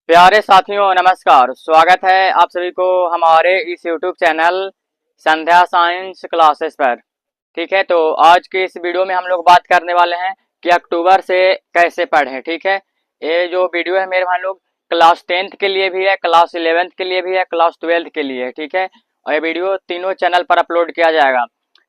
प्यारे साथियों नमस्कार। स्वागत है आप सभी को हमारे इस YouTube चैनल संध्या साइंस क्लासेस पर। ठीक है, तो आज के इस वीडियो में हम लोग बात करने वाले हैं कि अक्टूबर से कैसे पढ़ें। ठीक है, ये जो वीडियो है मेरे भाई लोग क्लास 10th के लिए भी है, क्लास 11th के लिए भी है, क्लास 12th के लिए है। ठीक है, और ये वीडियो तीनों चैनल पर अपलोड किया जाएगा,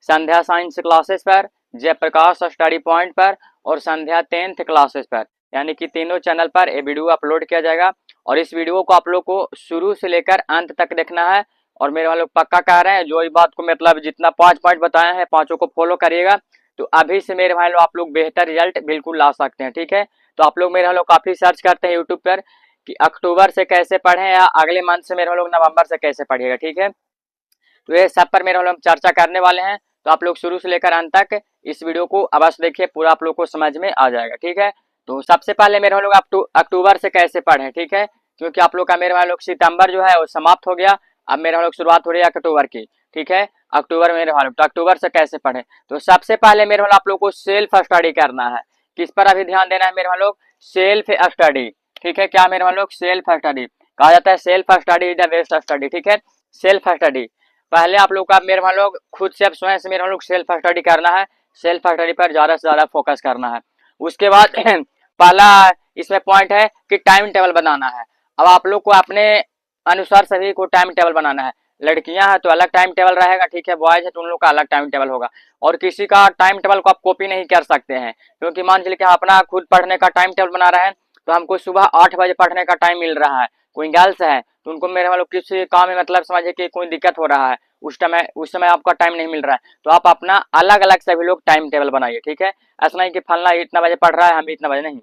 संध्या साइंस क्लासेस पर, जयप्रकाश स्टडी पॉइंट पर और संध्या 10th क्लासेस पर, यानी कि तीनों चैनल पर ये वीडियो अपलोड किया जाएगा। और इस वीडियो को आप लोग को शुरू से लेकर अंत तक देखना है। और मेरे वाले लोग पक्का कह रहे हैं, जो इस बात को मतलब जितना 5 बताए हैं पांचों को फॉलो करिएगा तो अभी से मेरे भाई लोग आप लोग बेहतर रिजल्ट बिल्कुल ला सकते हैं। ठीक है, तो आप लोग मेरे लोग काफी सर्च करते हैं यूट्यूब पर कि अक्टूबर से कैसे पढ़ें या अगले मंथ से मेरे लोग नवंबर से कैसे पढ़िएगा। ठीक है, तो ये सब पर मेरे लोग चर्चा करने वाले हैं, तो आप लोग शुरू से लेकर अंत तक इस वीडियो को अवश्य देखिए, पूरा आप लोग को समझ में आ जाएगा। ठीक है, तो सबसे पहले मेरे लोग अक्टूबर से कैसे पढ़ें। ठीक है, क्योंकि आप लोग का मेरे लोग सितंबर जो है वो समाप्त हो गया, अब मेरे लोग शुरुआत हो रही है अक्टूबर की। ठीक है, अक्टूबर मेरे लोग तो अक्टूबर से कैसे पढ़ें, तो सबसे पहले मेरे आप लोग को सेल्फ स्टडी करना है। किस पर अभी ध्यान देना है मेरे लोग, सेल्फ स्टडी। ठीक है, क्या मेरे लोग सेल्फ स्टडी कहा जाता है, self study is the best study. ठीक है, सेल्फ स्टडी पहले आप लोग का मेरे भाई लोग खुद से, अब स्वयं से मेरे लोग सेल्फ स्टडी करना है, सेल्फ स्टडी पर ज्यादा से ज्यादा फोकस करना है। उसके बाद पहला इसमें पॉइंट है कि टाइम टेबल बनाना है। अब आप लोग को अपने अनुसार सभी को टाइम टेबल बनाना है। लड़कियां हैं तो अलग टाइम टेबल रहेगा, ठीक है, बॉयज है तो उन लोग का अलग टाइम टेबल होगा। और किसी का टाइम टेबल को आप कॉपी नहीं कर सकते हैं, क्योंकि मान चलिए कि हम अपना खुद पढ़ने का टाइम टेबल बना रहे हैं, तो हमको सुबह 8 बजे पढ़ने का टाइम मिल रहा है, कोई गर्ल्स है तो उनको मेरे वालों किसी काम में मतलब समझिए कि कोई दिक्कत हो रहा है, उस समय आपका टाइम नहीं मिल रहा है, तो आप अपना अलग अलग सभी लोग टाइम टेबल बनाइए। ठीक है, ऐसा नहीं कि फलना इतना बजे पढ़ रहा है हम इतना बजे, नहीं,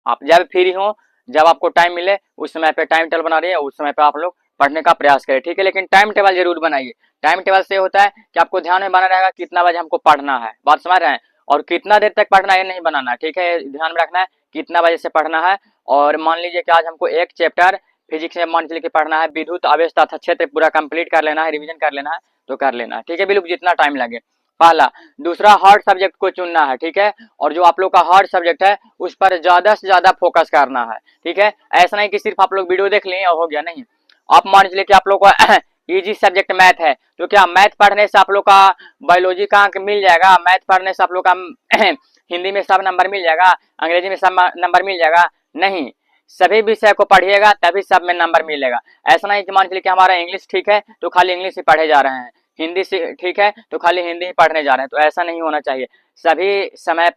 आप जब फ्री हो, जब आपको टाइम मिले उस समय पे टाइम टेबल बना रही है, उस समय पे आप लोग पढ़ने का प्रयास करें। ठीक है, लेकिन टाइम टेबल जरूर बनाइए। टाइम टेबल से होता है कि आपको ध्यान में बना रहेगा कितना बजे हमको पढ़ना है, बात समझ रहे हैं, और कितना देर तक पढ़ना है ये नहीं बनाना। ठीक है, ध्यान में रखना है कितना बजे से पढ़ना है। और मान लीजिए कि आज हमको एक चैप्टर फिजिक्स में मान लीजिए कि पढ़ना है, विद्युत आवेश तथा क्षेत्र पूरा कंप्लीट कर लेना है, रिवीजन कर लेना है तो कर लेना है। ठीक है, बिल्कुल जितना टाइम लगे, पहला। दूसरा, हार्ड सब्जेक्ट को चुनना है। ठीक है, और जो आप लोग का हार्ड सब्जेक्ट है उस पर ज्यादा से ज्यादा फोकस करना है। ठीक है, ऐसा नहीं कि सिर्फ आप लोग वीडियो देख लिए और हो गया, नहीं। आप मान लीजिए कि आप लोग का इजी सब्जेक्ट मैथ है, तो क्या मैथ पढ़ने से आप लोग का बायोलॉजी का अंक मिल जाएगा, मैथ पढ़ने से आप लोग का हिंदी में सब नंबर मिल जाएगा, अंग्रेजी में सब नंबर मिल जाएगा, नहीं। सभी विषय को पढ़िएगा तभी सब में नंबर मिलेगा। ऐसा नहीं कि मान लीजिए कि हमारा इंग्लिश ठीक है तो खाली इंग्लिश ही पढ़े जा रहे हैं, हिंदी से ठीक है तो खाली हिंदी ही पढ़ने जा रहे हैं, तो ऐसा नहीं होना चाहिए। सभी समय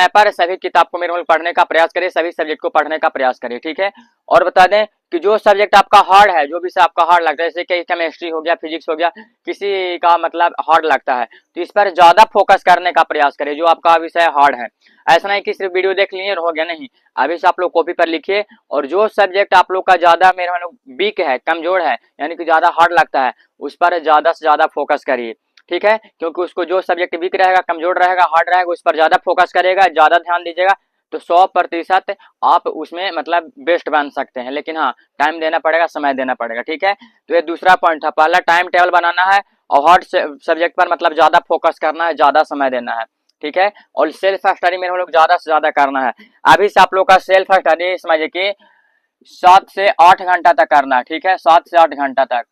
पर सभी किताब को मेरे पढ़ने का प्रयास करिए, सभी सब्जेक्ट को पढ़ने का प्रयास करिए। ठीक है, और बता दें कि जो सब्जेक्ट आपका हार्ड है, जो विषय आपका हार्ड लगता है, जैसे कि केमिस्ट्री हो गया, फिजिक्स हो गया, किसी का मतलब हार्ड लगता है तो इस पर ज्यादा फोकस करने का प्रयास करिए, जो आपका विषय हार्ड है। ऐसा नहीं कि सिर्फ वीडियो देख लिए और हो गया, नहीं। अभी से आप लोग कॉपी पर लिखिए, और जो सब्जेक्ट आप लोग का ज्यादा मेरे वीक है, कमजोर है, यानी कि ज्यादा हार्ड लगता है, उस पर ज्यादा से ज्यादा फोकस करिए। ठीक है, क्योंकि उसको जो सब्जेक्ट वीक रहेगा, कमजोर रहेगा, हार्ड रहेगा, उस पर ज्यादा फोकस करेगा, ज्यादा ध्यान दीजिएगा, तो 100% आप उसमें मतलब बेस्ट बन सकते हैं। लेकिन हाँ, टाइम देना पड़ेगा, समय देना पड़ेगा। ठीक है, तो ये दूसरा पॉइंट था, पहला टाइम टेबल बनाना है और हार्ड सब्जेक्ट पर मतलब ज्यादा फोकस करना है, ज्यादा समय देना है। ठीक है, और सेल्फ स्टडी में हम लोग ज्यादा से ज्यादा करना है। अभी से आप लोग का सेल्फ स्टडी समझिए कि 7 से 8 घंटा तक करना है। ठीक है, 7 से 8 घंटा तक,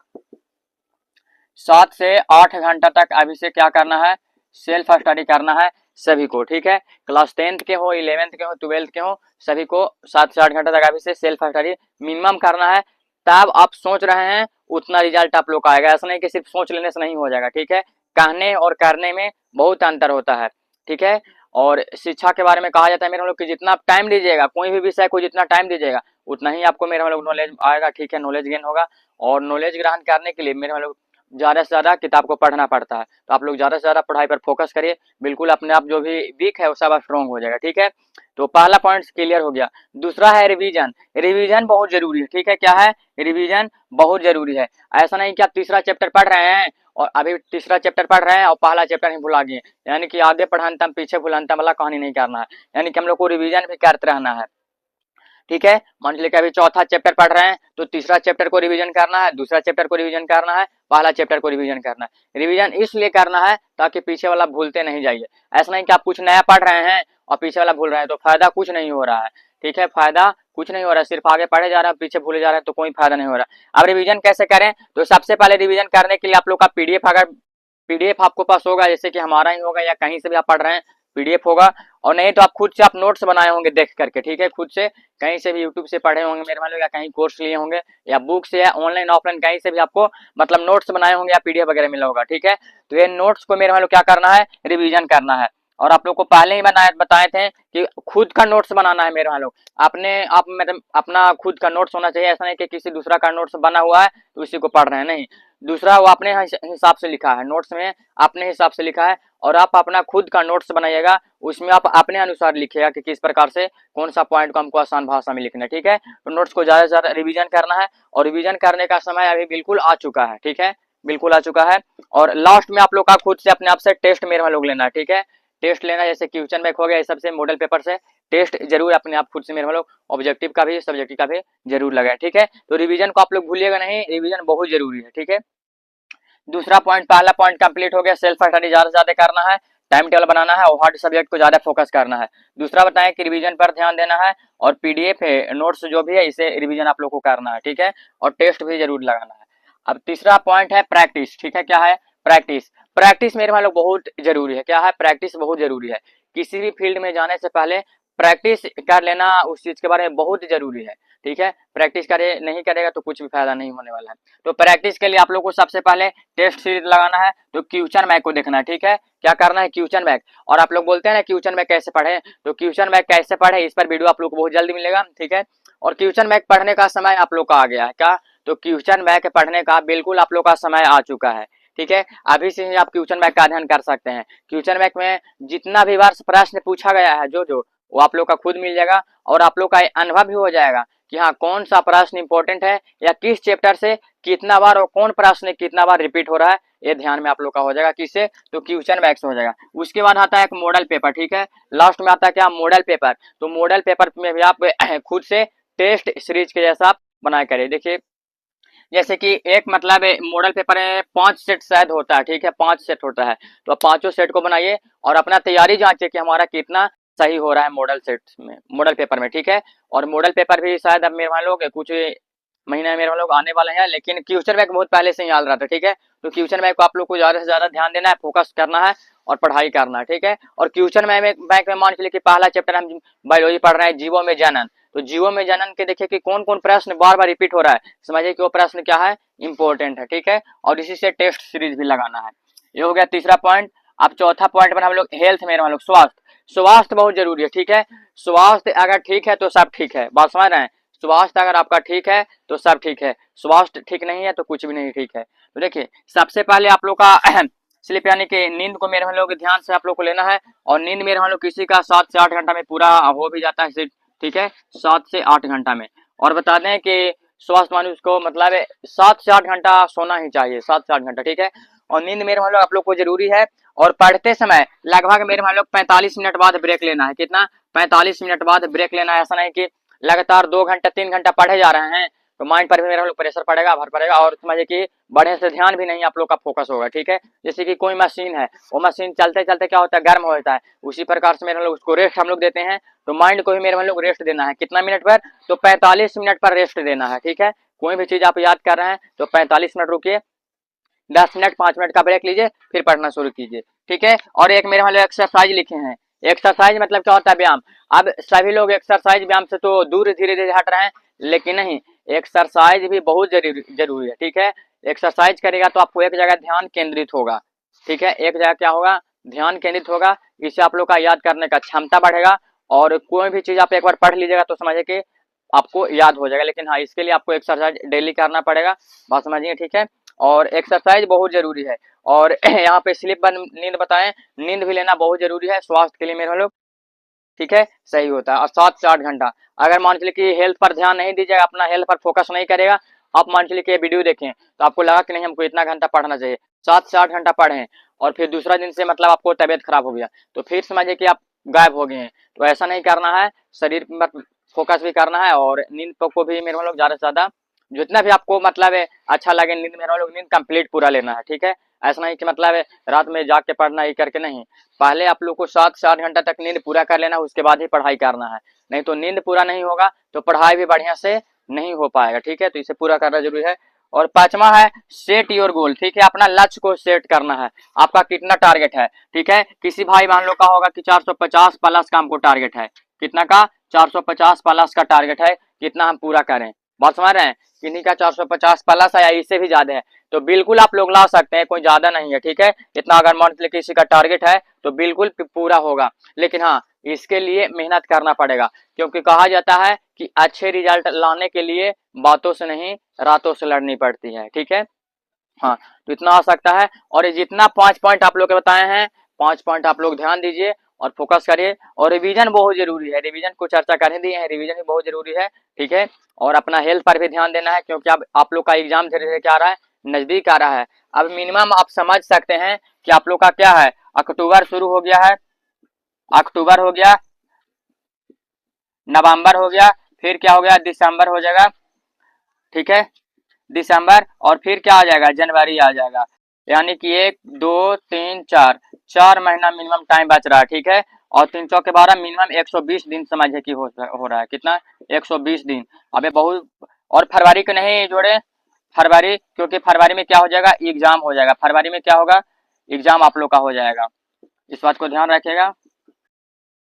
7 से 8 घंटा तक अभी से क्या करना है, सेल्फ स्टडी करना है सभी को। ठीक है, क्लास 10th के हो, 11th के हो, 12th के हो, सभी को 7 से 8 घंटा तक अभी से सेल्फ स्टडी मिनिमम करना है। तब आप सोच रहे हैं उतना रिजल्ट आप लोग का आएगा, ऐसा नहीं कि सिर्फ सोच लेने से नहीं हो जाएगा। ठीक है, कहने और करने में बहुत अंतर होता है। ठीक है, और शिक्षा के बारे में कहा जाता है मेरे लोग कि जितना आप टाइम दीजिएगा, कोई भी विषय को जितना टाइम दीजिएगा उतना ही आपको मेरे लोग नॉलेज आएगा। ठीक है, नॉलेज गेन होगा, और नॉलेज ग्रहण करने के लिए मेरे लोग ज्यादा से ज्यादा किताब को पढ़ना पड़ता है, तो आप लोग ज्यादा से ज्यादा पढ़ाई पर फोकस करिए, बिल्कुल अपने आप जो भी वीक है वो सब स्ट्रॉन्ग हो जाएगा। ठीक है, तो पहला पॉइंट क्लियर हो गया। दूसरा है रिवीजन। रिवीजन बहुत जरूरी है। ठीक है, क्या है, रिवीजन बहुत जरूरी है। ऐसा नहीं कि आप तीसरा चैप्टर पढ़ रहे हैं और अभी तीसरा चैप्टर पढ़ रहे हैं और पहला चैप्टर ही भुला गए, यानी कि आगे पढ़ानतम पीछे भुलानतम वाला कहानी नहीं करना है, यानी कि हम लोग को रिवीजन भी करते रहना है। ठीक है, मान लीजिए कि अभी चौथा चैप्टर पढ़ रहे हैं तो तीसरा चैप्टर को रिवीजन करना है, दूसरा चैप्टर को रिवीजन करना है, पहला चैप्टर को रिवीजन करना है। रिवीजन इसलिए करना है ताकि पीछे वाला भूलते नहीं जाइए। ऐसा नहीं कि आप कुछ नया पढ़ रहे हैं और पीछे वाला भूल रहे हैं, तो फायदा कुछ नहीं हो रहा है। ठीक है, फायदा कुछ नहीं हो रहा है, सिर्फ आगे पढ़े जा रहा है, पीछे भूले जा रहे हैं, तो कोई फायदा नहीं हो रहा। अब रिवीजन कैसे करें, तो सबसे पहले रिवीजन करने के लिए आप लोग का पीडीएफ, अगर पीडीएफ आपको पास होगा, जैसे कि हमारा ही होगा या कहीं से भी आप पढ़ रहे हैं, पीडीएफ होगा। और नहीं तो आप खुद से आप नोट्स बनाए होंगे देख करके, ठीक है, खुद से कहीं से भी यूट्यूब से पढ़े होंगे मेरे मान लो, या कहीं कोर्स लिए होंगे, या बुक से, या ऑनलाइन ऑफलाइन कहीं से भी आपको मतलब नोट्स बनाए होंगे या पीडीएफ वगैरह मिला होगा, ठीक है। तो ये नोट्स को मेरे मान लो क्या करना है, रिवीजन करना है। और आप लोग को पहले ही बताए थे कि खुद का नोट्स बनाना है मेरे मान लो, अपने आप मतलब अपना खुद का नोट्स होना चाहिए। ऐसा नहीं कि किसी दूसरा का नोट्स बना हुआ है तो उसी को पढ़ रहे हैं, नहीं, दूसरा वो अपने हिसाब से लिखा है, नोट्स में अपने हिसाब से लिखा है, और आप अपना खुद का नोट्स बनाइएगा, उसमें आप अपने अनुसार लिखिएगा कि किस प्रकार से कौन सा पॉइंट को हमको आसान भाषा में लिखना है, ठीक है। तो नोट्स को ज्यादा से ज्यादा रिवीजन करना है, और रिवीजन करने का समय अभी बिल्कुल आ चुका है, ठीक है, बिल्कुल आ चुका है। और लास्ट में आप लोग का खुद से अपने आप से टेस्ट मेरे लोग लेना है, ठीक है, टेस्ट लेना, जैसे क्वेश्चन बैंक हो गया, ये सबसे मॉडल पेपर से टेस्ट जरूर अपने आप खुद से मेरे लोग, ऑब्जेक्टिव का भी सब्जेक्टिव का भी जरूर लगाए, ठीक है। तो रिवीजन को आप लोग भूलिएगा नहीं, रिवीजन बहुत जरूरी है, ठीक है। दूसरा पॉइंट, पहला पॉइंट कंप्लीट हो गया, सेल्फ स्टडी ज्यादा से ज्यादा करना है, टाइम टेबल बनाना है, और हार्ड सब्जेक्ट को ज्यादा फोकस करना है। दूसरा बताएं कि रिवीजन पर ध्यान देना है, और पीडीएफ है नोट्स जो भी है इसे रिवीजन आप लोग को करना है, ठीक है, और टेस्ट भी जरूर लगाना है। अब तीसरा पॉइंट है प्रैक्टिस, ठीक है, क्या है, प्रैक्टिस। प्रैक्टिस मेरे मान लो बहुत जरूरी है, क्या है, प्रैक्टिस बहुत जरूरी है। किसी भी फील्ड में जाने से पहले प्रैक्टिस कर लेना उस चीज के बारे में बहुत जरूरी है, ठीक है। प्रैक्टिस करे नहीं करेगा तो कुछ भी फायदा नहीं होने वाला है। तो प्रैक्टिस के लिए आप लोग को सबसे पहले टेस्ट सीरीज लगाना है, तो क्वेश्चन बैंक को देखना है, ठीक है, क्या करना है, क्वेश्चन बैंक। और आप लोग बोलते हैं ना क्वेश्चन बैंक कैसे पढ़े, तो क्वेश्चन बैंक कैसे पढ़े इस पर वीडियो आप लोग को बहुत जल्दी मिलेगा, ठीक है। और क्वेश्चन बैंक पढ़ने का समय आप लोग का आ गया है, क्या, तो क्वेश्चन बैंक पढ़ने का बिल्कुल आप लोग का समय आ चुका है, ठीक है। अभी से ही आप क्वेश्चन बैंक का अध्ययन कर सकते हैं। क्वेश्चन बैंक में जितना भी बार प्रश्न पूछा गया है, जो वो आप लोग का खुद मिल जाएगा, और आप लोग का अनुभव भी हो जाएगा कि हाँ कौन सा प्रश्न इंपॉर्टेंट है, या किस चैप्टर से कितना बार और कौन प्रश्न कितना बार रिपीट हो रहा है, ये ध्यान में आप लोग का हो जाएगा, किससे, तो क्वेश्चन बैंक से हो जाएगा। उसके बाद आता है एक मॉडल पेपर, ठीक है, लास्ट में आता है क्या, मॉडल पेपर। तो मॉडल पेपर में भी आप खुद से टेस्ट सीरीज के जैसा आप बनाया करिए। देखिए जैसे कि एक मतलब मॉडल पेपर में 5 सेट शायद होता है, ठीक है, 5 सेट होता है, तो आप पांचों सेट को बनाइए, और अपना तैयारी जांचिए कि हमारा कितना सही हो रहा है मॉडल सेट में, मॉडल पेपर में, ठीक है। और मॉडल पेपर भी शायद अब मेरे मान लो कुछ महीने मेरे लोग आने वाले हैं, लेकिन क्वेश्चन बैंक बहुत पहले से ही आ रहा था, ठीक है। तो क्वेश्चन बैंक को आप लोग को ज्यादा से ज्यादा ध्यान देना है, फोकस करना है, और पढ़ाई करना है, ठीक है। और क्वेश्चन बैंक में मान के लिए कि पहला चैप्टर हम बायोलॉजी पढ़ रहे हैं, जीवों में जनन, तो जीवों में जनन के देखिए कि कौन कौन प्रश्न बार बार रिपीट हो रहा है, समझिए कि वो प्रश्न क्या है, इंपॉर्टेंट है, ठीक है। और इसी से टेस्ट सीरीज भी लगाना है। ये हो गया तीसरा पॉइंट। अब चौथा पॉइंट पर हम लोग हेल्थ में हम लोग स्वास्थ्य, स्वास्थ्य बहुत जरूरी है, ठीक है। स्वास्थ्य अगर ठीक है तो सब ठीक है, बात समझ रहे हैं, स्वास्थ्य अगर आपका ठीक है तो सब ठीक है, स्वास्थ्य ठीक नहीं है तो कुछ भी नहीं ठीक है। तो देखिए सबसे पहले आप लोग का स्लीप यानी कि नींद को मेरे हम लोग ध्यान से आप लोग को लेना है, और नींद मेरे हम लोग किसी का 7 से 8 घंटा में पूरा हो भी जाता है, ठीक है, 7 से 8 घंटा में। और बता दें कि स्वास्थ्य मनुष्य को मतलब 7 से 8 घंटा सोना ही चाहिए, 7 से 8 घंटा, ठीक है। और नींद मेरे हम लोग आप लोग को जरूरी है। और पढ़ते समय लगभग मेरे हम लोग 45 मिनट बाद ब्रेक लेना है, कितना, 45 मिनट बाद ब्रेक लेना है। ऐसा नहीं कि लगातार 2 घंटा 3 घंटा पढ़े जा रहे हैं, तो माइंड पर भी मेरा लोग प्रेशर पड़ेगा, भर पड़ेगा, और समझिए कि बढ़िया से ध्यान भी नहीं आप लोग का फोकस होगा, ठीक है। जैसे कि कोई मशीन है, वो मशीन चलते चलते क्या होता है, गर्म हो जाता है, उसी प्रकार से मेरे लोग उसको रेस्ट हम लोग देते हैं, तो माइंड को भी मेरे लोग रेस्ट देना है, कितना मिनट पर, तो 45 मिनट पर रेस्ट देना है, ठीक है। कोई भी चीज आप याद कर रहे हैं तो 45 मिनट रुकिए, 10 मिनट 5 मिनट का ब्रेक लीजिए, फिर पढ़ना शुरू कीजिए, ठीक है। और एक मेरे वाले एक्सरसाइज लिखे हैं, एक्सरसाइज मतलब क्या होता है, व्यायाम। अब सभी लोग एक्सरसाइज व्यायाम से तो दूर धीरे धीरे हट रहे हैं, लेकिन नहीं, एक्सरसाइज भी बहुत जरूरी है, ठीक है। एक्सरसाइज करेगा तो आपको एक जगह ध्यान केंद्रित होगा, ठीक है, एक जगह क्या होगा, ध्यान केंद्रित होगा, इससे आप लोग का याद करने का क्षमता बढ़ेगा, और कोई भी चीज आप एक बार पढ़ लीजिएगा तो समझिए कि आपको याद हो जाएगा। लेकिन हाँ, इसके लिए आपको एक्सरसाइज डेली करना पड़ेगा, बात समझिए, ठीक है। और एक्सरसाइज बहुत जरूरी है। और यहाँ पे स्लीप नींद बताएं, नींद भी लेना बहुत जरूरी है स्वास्थ्य के लिए मेरे लोग, ठीक है, सही होता है। और 7 से 8 घंटा, अगर मान चलिए कि हेल्थ पर ध्यान नहीं दीजिएगा, अपना हेल्थ पर फोकस नहीं करेगा, आप मान चलिए कि ये वीडियो देखें तो आपको लगा कि नहीं हमको इतना घंटा पढ़ना चाहिए, 7 से 8 घंटा पढ़ें, और फिर दूसरा दिन से मतलब आपको तबियत खराब हो गया, तो फिर समझिए कि आप गायब हो गए हैं। तो ऐसा नहीं करना है, शरीर पर फोकस भी करना है, और नींद को भी मेरे लोग ज्यादा से ज्यादा जितना भी आपको मतलब है अच्छा लगे नींद में, हम लोग नींद कंप्लीट पूरा लेना है, ठीक है। ऐसा नहीं कि मतलब है रात में जाग के पढ़ना ही करके, नहीं, पहले आप लोग को 7 से 8 घंटा तक नींद पूरा कर लेना है, उसके बाद ही पढ़ाई करना है। नहीं तो नींद पूरा नहीं होगा तो पढ़ाई भी बढ़िया से नहीं हो पाएगा, ठीक है। तो इसे पूरा करना जरूरी है। और पांचवा है सेट योर गोल, ठीक है। अपना लक्ष्य को सेट करना है, आपका कितना टारगेट है, ठीक है। किसी भाई बहन लोग का होगा कि 450 प्लस का हमको टारगेट है, कितना का, 450 प्लस का टारगेट है, कितना हम पूरा करें, बात समझ रहे हैं। किन्हीं का 450 प्लस है या इससे भी ज्यादा है, तो बिल्कुल आप लोग ला सकते हैं, कोई ज्यादा नहीं है, ठीक है। इतना अगर मंथली किसी का टारगेट है तो बिल्कुल पूरा होगा, लेकिन हाँ इसके लिए मेहनत करना पड़ेगा, क्योंकि कहा जाता है कि अच्छे रिजल्ट लाने के लिए बातों से नहीं रातों से लड़नी पड़ती है, ठीक है। हाँ, तो इतना आ सकता है। और ये जितना 5 पॉइंट आप लोग के बताए हैं, 5 पॉइंट आप लोग ध्यान दीजिए और फोकस करिए। और रिवीजन बहुत जरूरी है, रिवीजन को चर्चा कर दिए हैं, रिवीजन भी बहुत जरूरी है, ठीक है। और अपना हेल्थ पर भी ध्यान देना है, क्योंकि अब आप लोग का एग्जाम धीरे धीरे क्या आ रहा है, नजदीक आ रहा है। अब मिनिमम आप समझ सकते हैं कि आप लोग का क्या है, अक्टूबर शुरू हो गया है, अक्टूबर हो गया, नवंबर हो गया, फिर क्या हो गया, दिसंबर हो जाएगा, ठीक है, दिसंबर, और फिर क्या आ जाएगा, जनवरी आ जाएगा। यानी कि 1 2 3 4, 4 महीना मिनिमम टाइम बच रहा है, ठीक है। और 3 चौके 12 मिनिमम 120 दिन समझिए कि हो रहा है, कितना, 120 दिन। अबे बहुत, और फरवरी को नहीं जोड़े, फरवरी, क्योंकि फरवरी में क्या हो जाएगा, एग्जाम हो जाएगा, फरवरी में क्या होगा, एग्जाम आप लोग का हो जाएगा, इस बात को ध्यान रखिएगा।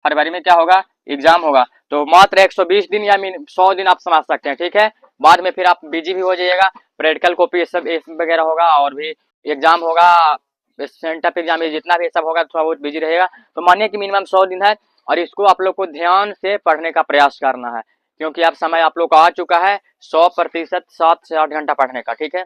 फरवरी में क्या होगा, एग्जाम होगा। तो मात्र 120 दिन या 100 दिन आप समझ सकते हैं, ठीक है। बाद में फिर आप बिजी भी हो जाइएगा, प्रैक्टिकल कॉपी सब वगैरह होगा, और भी एग्जाम होगा, सेंटर एग्जाम जितना भी सब होगा, थोड़ा बहुत बिजी रहेगा। तो मानिए कि मिनिमम 100 दिन है, और इसको आप लोग को ध्यान से पढ़ने का प्रयास करना है, क्योंकि अब समय आप लोग का आ चुका है 100% 7 से 8 घंटा पढ़ने का, ठीक है।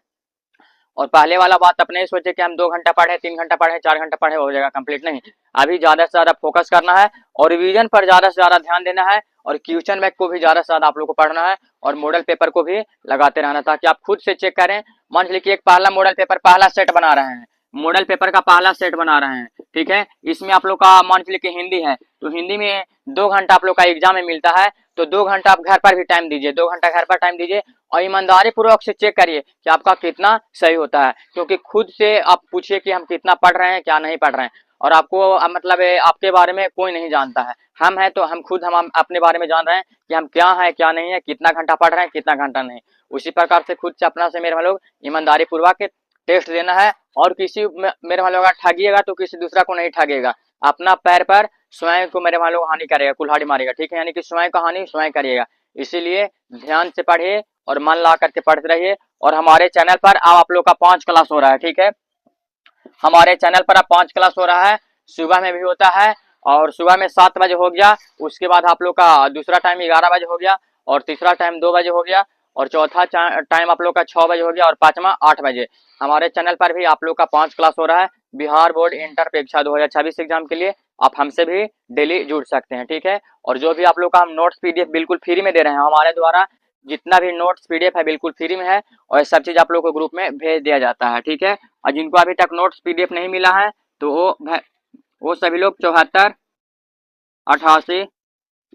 और पहले वाला बात अपने ही सोचे कि हम 2 घंटा पढ़े, 3 घंटा पढ़े, 4 घंटा पढ़े, हो जाएगा कंप्लीट, नहीं। अभी ज्यादा से ज्यादा फोकस करना है, और रिवीजन पर ज्यादा से ज्यादा ध्यान देना है, और क्वेश्चन बैंक को भी ज्यादा से ज्यादा आप लोग को पढ़ना है, और मॉडल पेपर को भी लगाते रहना, ताकि आप खुद से चेक करें। मान लीजिए कि एक पहला मॉडल पेपर, पहला सेट बना रहे हैं, मॉडल पेपर का पहला सेट बना रहे हैं, ठीक है। इसमें आप लोग का मान लीजिए कि हिंदी है, तो हिंदी में 2 घंटा आप लोग का एग्जाम में मिलता है, तो 2 घंटा आप घर पर भी टाइम दीजिए, 2 घंटा घर पर टाइम दीजिए, और ईमानदारी पूर्वक से चेक करिए कि आपका कितना सही होता है, क्योंकि खुद से आप पूछिए कि हम कितना पढ़ रहे हैं, क्या नहीं पढ़ रहे हैं। और आपको मतलब आपके बारे में कोई नहीं जानता है, हम हैं तो हम खुद हम अपने बारे में जान रहे हैं कि हम क्या है क्या नहीं है, कितना घंटा पढ़ रहे हैं, कितना घंटा नहीं। उसी प्रकार से खुद से अपना से मेरे लोग ईमानदारी पूर्वक टेस्ट देना है। और किसी मेरे वालों का ठगिएगा तो किसी दूसरा को नहीं ठगेगा, अपना पैर पर स्वयं को मेरे वालों हानि करेगा, कुल्हाड़ी मारेगा, ठीक है। यानी कि स्वयं का हानि स्वयं करिएगा। इसीलिए ध्यान से पढ़िए और मन ला करके पढ़ते रहिए। और हमारे चैनल पर आप लोग का 5 क्लास हो रहा है, ठीक है। हमारे चैनल पर अब 5 क्लास हो रहा है, सुबह में भी होता है, और सुबह में 7 बजे हो गया, उसके बाद आप लोग का दूसरा टाइम 11 बजे हो गया, और तीसरा टाइम 2 बजे हो गया, और चौथा टाइम आप लोग का 6 बजे हो गया, और पांचवा 8 बजे। हमारे चैनल पर भी आप लोग का 5 क्लास हो रहा है। बिहार बोर्ड इंटर परीक्षा 2026 एग्जाम के लिए आप हमसे भी डेली जुड़ सकते हैं, ठीक है। और जो भी आप लोग का हम नोट्स पीडीएफ बिल्कुल फ्री में दे रहे हैं, हमारे द्वारा जितना भी नोट्स पीडीएफ है बिल्कुल फ्री में है, और सब चीज आप लोग को ग्रुप में भेज दिया जाता है, ठीक है। और जिनको अभी तक नोट्स पीडीएफ नहीं मिला है, तो वो सभी लोग 74 88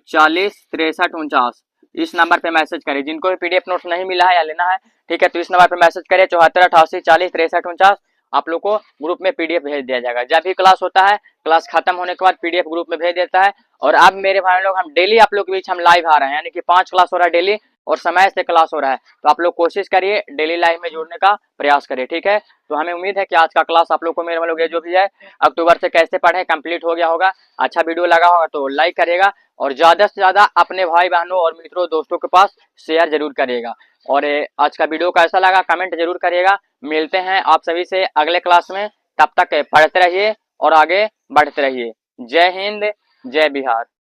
40 63 49 इस नंबर पे मैसेज करिए। जिनको भी पीडीएफ नोट्स नहीं मिला है या लेना है, ठीक है, तो इस नंबर पे मैसेज करिए, 74 88 40 63 49। आप लोग को ग्रुप में पीडीएफ भेज दिया जाएगा। जब भी क्लास होता है, क्लास खत्म होने के बाद पीडीएफ ग्रुप में भेज देता है। और अब मेरे भाई लोग हम डेली आप लोग के बीच हम लाइव आ रहे हैं, यानी कि 5 क्लास हो रहा है डेली, और समय से क्लास हो रहा है। तो आप लोग कोशिश करिए डेली लाइव में जुड़ने का प्रयास करिए, ठीक है। तो हमें उम्मीद है कि आज का क्लास आप लोग को, मेरे लोग, ये जो भी है अक्टूबर से कैसे पढ़े कंप्लीट हो गया होगा। अच्छा वीडियो लगा होगा तो लाइक करिएगा, और ज्यादा से ज्यादा अपने भाई बहनों और मित्रों दोस्तों के पास शेयर जरूर करिएगा। और आज का वीडियो कैसा लगा कमेंट जरूर करिएगा। मिलते हैं आप सभी से अगले क्लास में, तब तक पढ़ते रहिए और आगे बढ़ते रहिए। जय हिंद, जय बिहार।